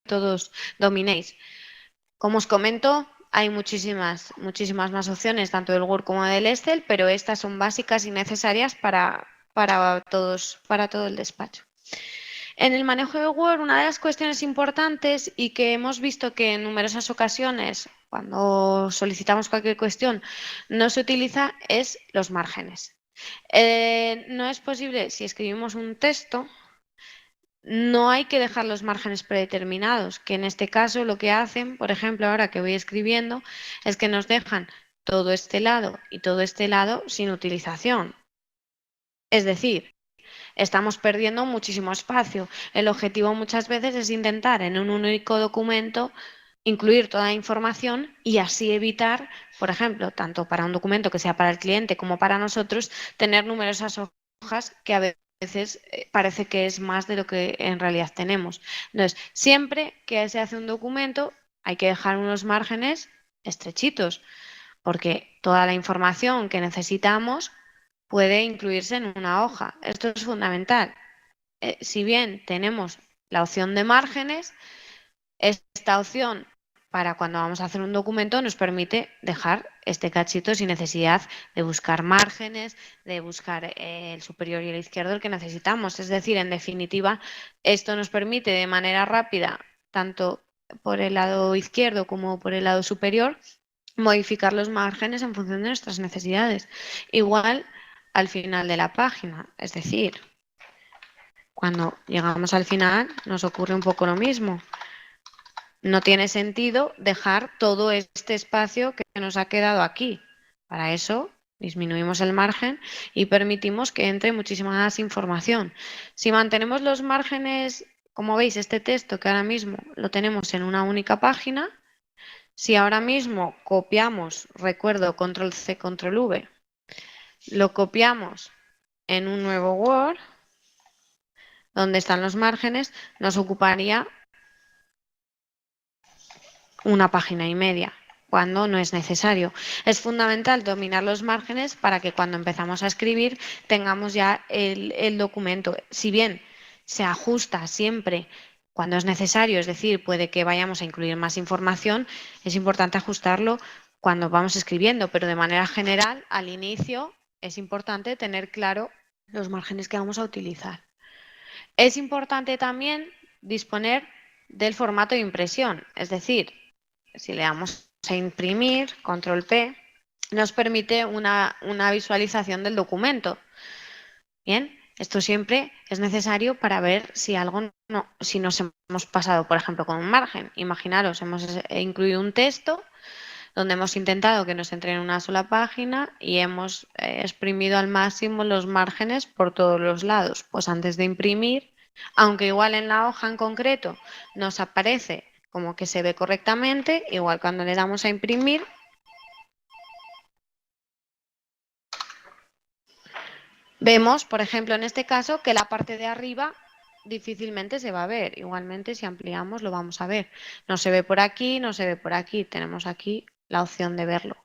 todos dominéis. Como os comento, hay muchísimas más opciones, tanto del Word como del Excel, pero estas son básicas y necesarias para todo el despacho. En el manejo de Word, una de las cuestiones importantes y que hemos visto que en numerosas ocasiones, cuando solicitamos cualquier cuestión, no se utiliza, es los márgenes. No es posible, si escribimos un texto, no hay que dejar los márgenes predeterminados, que en este caso lo que hacen, por ejemplo, ahora que voy escribiendo, es que nos dejan todo este lado y todo este lado sin utilización. Es decir, estamos perdiendo muchísimo espacio. El objetivo muchas veces es intentar en un único documento incluir toda la información y así evitar, por ejemplo, tanto para un documento que sea para el cliente como para nosotros, tener numerosas hojas que a veces parece que es más de lo que en realidad tenemos. Entonces, siempre que se hace un documento hay que dejar unos márgenes estrechitos, porque toda la información que necesitamos puede incluirse en una hoja. Esto es fundamental. Si bien tenemos la opción de márgenes, esta opción para cuando vamos a hacer un documento nos permite dejar este cachito sin necesidad de buscar márgenes, de buscar el superior y el izquierdo el que necesitamos. Es decir, en definitiva, esto nos permite de manera rápida, tanto por el lado izquierdo como por el lado superior, modificar los márgenes en función de nuestras necesidades. Igual al final de la página, es decir, cuando llegamos al final nos ocurre un poco lo mismo. No tiene sentido dejar todo este espacio que nos ha quedado aquí. Para eso disminuimos el margen y permitimos que entre muchísima más información. Si mantenemos los márgenes, como veis, este texto que ahora mismo lo tenemos en una única página, si ahora mismo copiamos, recuerdo, control C, control V, lo copiamos en un nuevo Word, donde están los márgenes, nos ocuparía una página y media, cuando no es necesario. Es fundamental dominar los márgenes para que cuando empezamos a escribir tengamos ya el documento. Si bien se ajusta siempre cuando es necesario, es decir, puede que vayamos a incluir más información, es importante ajustarlo cuando vamos escribiendo, pero de manera general, al inicio, es importante tener claro los márgenes que vamos a utilizar. Es importante también disponer del formato de impresión, es decir, si le damos a imprimir, control P, nos permite una visualización del documento. Bien, esto siempre es necesario para ver si si nos hemos pasado, por ejemplo, con un margen. Imaginaros, hemos incluido un texto donde hemos intentado que nos entre en una sola página y hemos exprimido al máximo los márgenes por todos los lados. Pues antes de imprimir, aunque igual en la hoja en concreto nos aparece como que se ve correctamente, igual cuando le damos a imprimir, vemos, por ejemplo, en este caso, que la parte de arriba difícilmente se va a ver. Igualmente, si ampliamos, lo vamos a ver. No se ve por aquí, no se ve por aquí. Tenemos aquí la opción de verlo.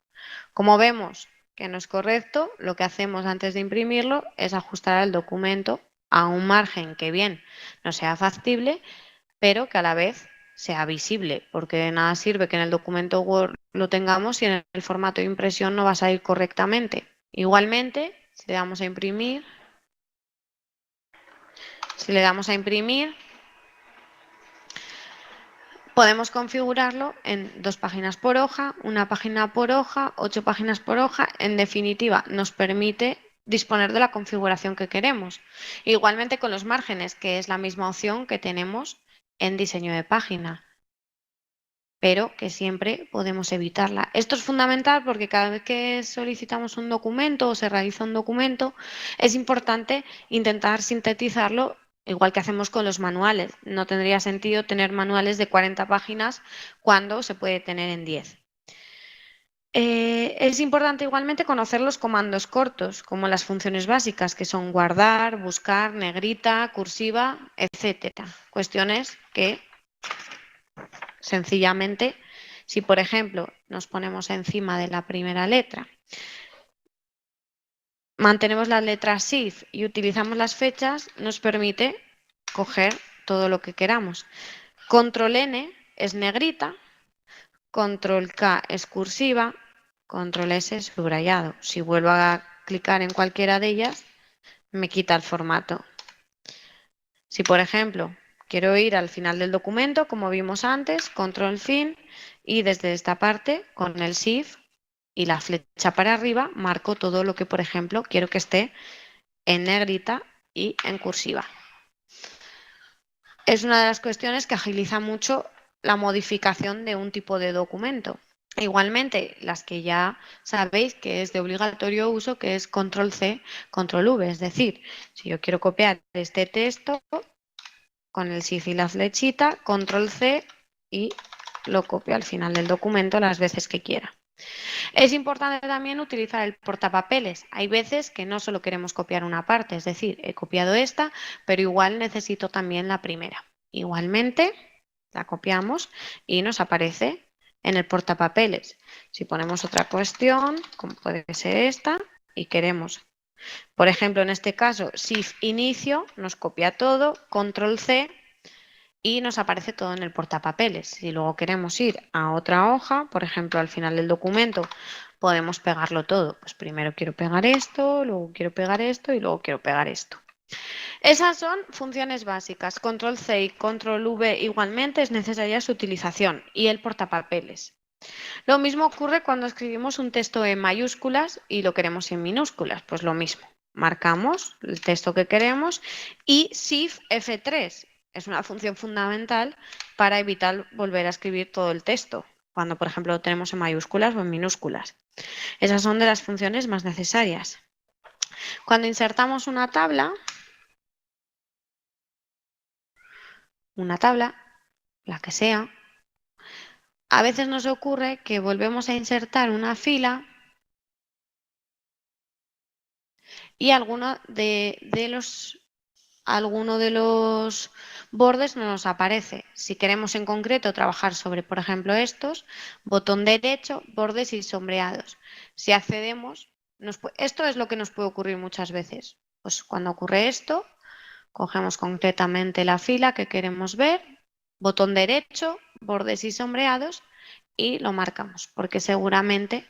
Como vemos que no es correcto, lo que hacemos antes de imprimirlo es ajustar el documento a un margen que bien no sea factible, pero que a la vez sea visible, porque de nada sirve que en el documento Word lo tengamos y en el formato de impresión no va a salir correctamente. Igualmente, si le damos a imprimir, podemos configurarlo en 2 páginas por hoja, 1 página por hoja, 8 páginas por hoja. En definitiva, nos permite disponer de la configuración que queremos. Igualmente con los márgenes, que es la misma opción que tenemos en diseño de página, pero que siempre podemos evitarla. Esto es fundamental porque cada vez que solicitamos un documento o se realiza un documento, es importante intentar sintetizarlo igual que hacemos con los manuales. No tendría sentido tener manuales de 40 páginas cuando se puede tener en 10. Es importante igualmente conocer los comandos cortos, como las funciones básicas, que son guardar, buscar, negrita, cursiva, etcétera. Cuestiones que sencillamente, si por ejemplo nos ponemos encima de la primera letra, mantenemos la letra SHIFT y utilizamos las fechas, nos permite coger todo lo que queramos. Control N es negrita, Control K es cursiva, Control S es subrayado. Si vuelvo a clicar en cualquiera de ellas, me quita el formato. Si, por ejemplo, quiero ir al final del documento, como vimos antes, Control Fin, y desde esta parte, con el Shift y la flecha para arriba, marco todo lo que, por ejemplo, quiero que esté en negrita y en cursiva. Es una de las cuestiones que agiliza mucho la modificación de un tipo de documento. Igualmente, las que ya sabéis que es de obligatorio uso, que es Control C, Control V. Es decir, si yo quiero copiar este texto, con el Shift y la flechita, Control C y lo copio al final del documento las veces que quiera. Es importante también utilizar el portapapeles. Hay veces que no solo queremos copiar una parte, es decir, he copiado esta, pero igual necesito también la primera. Igualmente, la copiamos y nos aparece en el portapapeles. Si ponemos otra cuestión, como puede ser esta, y queremos, por ejemplo, en este caso, Shift inicio, nos copia todo, Control C, y nos aparece todo en el portapapeles. Si luego queremos ir a otra hoja, por ejemplo, al final del documento, podemos pegarlo todo. Pues primero quiero pegar esto, luego quiero pegar esto y luego quiero pegar esto. Esas son funciones básicas. Control C y Control V igualmente es necesaria su utilización y el portapapeles. Lo mismo ocurre cuando escribimos un texto en mayúsculas y lo queremos en minúsculas. Pues lo mismo. Marcamos el texto que queremos y Shift F3 es una función fundamental para evitar volver a escribir todo el texto, cuando por ejemplo lo tenemos en mayúsculas o en minúsculas. Esas son de las funciones más necesarias. Cuando insertamos una tabla, la que sea, a veces nos ocurre que volvemos a insertar una fila y alguno de los bordes no nos aparece. Si queremos en concreto trabajar sobre, por ejemplo, estos, botón derecho, bordes y sombreados. Si accedemos, esto es lo que nos puede ocurrir muchas veces. Pues cuando ocurre esto, cogemos concretamente la fila que queremos ver, botón derecho, bordes y sombreados y lo marcamos, porque seguramente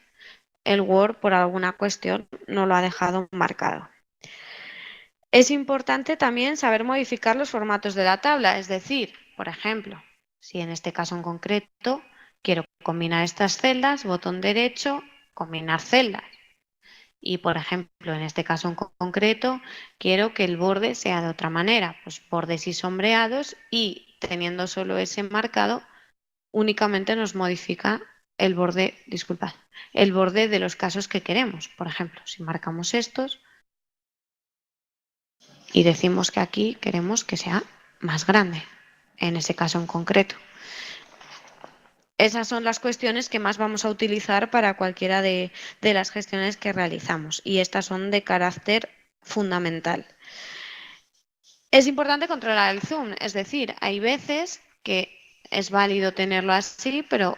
el Word por alguna cuestión no lo ha dejado marcado. Es importante también saber modificar los formatos de la tabla, es decir, por ejemplo, si en este caso en concreto quiero combinar estas celdas, botón derecho, combinar celdas. Y, por ejemplo, en este caso en concreto, quiero que el borde sea de otra manera, pues bordes y sombreados, y teniendo solo ese marcado, únicamente nos modifica el borde, disculpad, el borde de los casos que queremos. Por ejemplo, si marcamos estos y decimos que aquí queremos que sea más grande, en ese caso en concreto. Esas son las cuestiones que más vamos a utilizar para cualquiera de las gestiones que realizamos, y estas son de carácter fundamental. Es importante controlar el zoom, es decir, hay veces que es válido tenerlo así, pero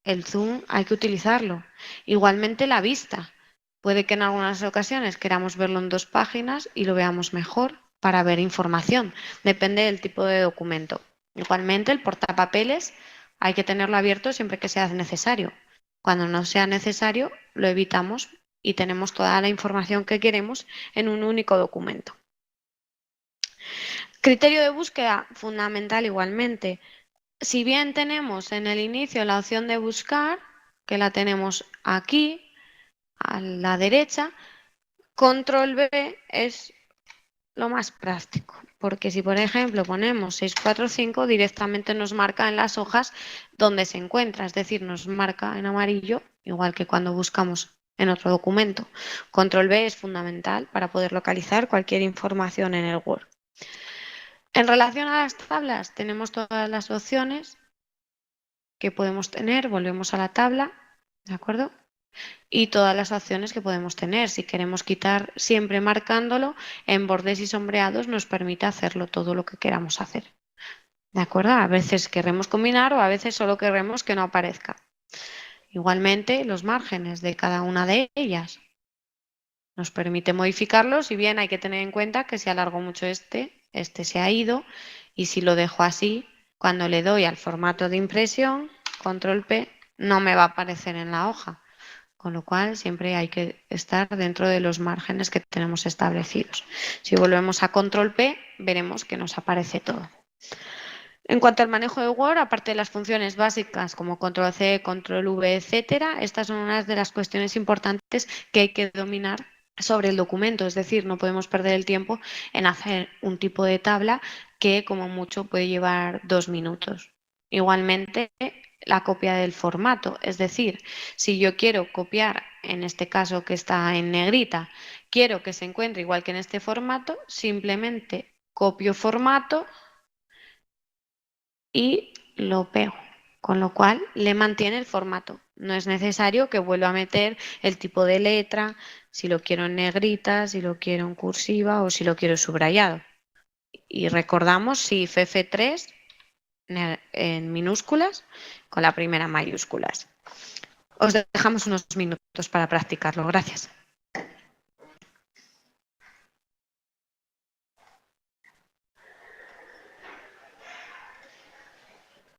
el zoom hay que utilizarlo. Igualmente la vista. Puede que en algunas ocasiones queramos verlo en 2 páginas y lo veamos mejor para ver información. Depende del tipo de documento. Igualmente el portapapeles hay que tenerlo abierto siempre que sea necesario. Cuando no sea necesario, lo evitamos y tenemos toda la información que queremos en un único documento. Criterio de búsqueda fundamental igualmente. Si bien tenemos en el inicio la opción de buscar, que la tenemos aquí a la derecha, Control B es lo más práctico, porque si por ejemplo ponemos 645 directamente nos marca en las hojas donde se encuentra, es decir, nos marca en amarillo, igual que cuando buscamos en otro documento. Control B es fundamental para poder localizar cualquier información en el Word. En relación a las tablas, tenemos todas las opciones que podemos tener, volvemos a la tabla, ¿de acuerdo? Y todas las opciones que podemos tener. Si queremos quitar siempre marcándolo, en bordes y sombreados nos permite hacerlo todo lo que queramos hacer. ¿De acuerdo? A veces queremos combinar o a veces solo queremos que no aparezca. Igualmente, los márgenes de cada una de ellas nos permite modificarlos, y bien hay que tener en cuenta que si alargo mucho este se ha ido, y si lo dejo así, Cuando le doy al formato de impresión, control P, no me va a aparecer en la hoja. Con lo cual siempre hay que estar dentro de los márgenes que tenemos establecidos. Si volvemos a control P, veremos que nos aparece todo. En cuanto al manejo de Word, aparte de las funciones básicas como control C, control V, etcétera, estas son unas de las cuestiones importantes que hay que dominar sobre el documento. Es decir, no podemos perder el tiempo en hacer un tipo de tabla que como mucho puede llevar 2 minutos. Igualmente, la copia del formato. Es decir, si yo quiero copiar, en este caso que está en negrita, quiero que se encuentre igual que en este formato, simplemente copio formato y lo pego, con lo cual le mantiene el formato. No es necesario que vuelva a meter el tipo de letra, si lo quiero en negrita, si lo quiero en cursiva o si lo quiero subrayado. Y recordamos si F3 en minúsculas con la primera mayúsculas. Os dejamos unos minutos para practicarlo. Gracias.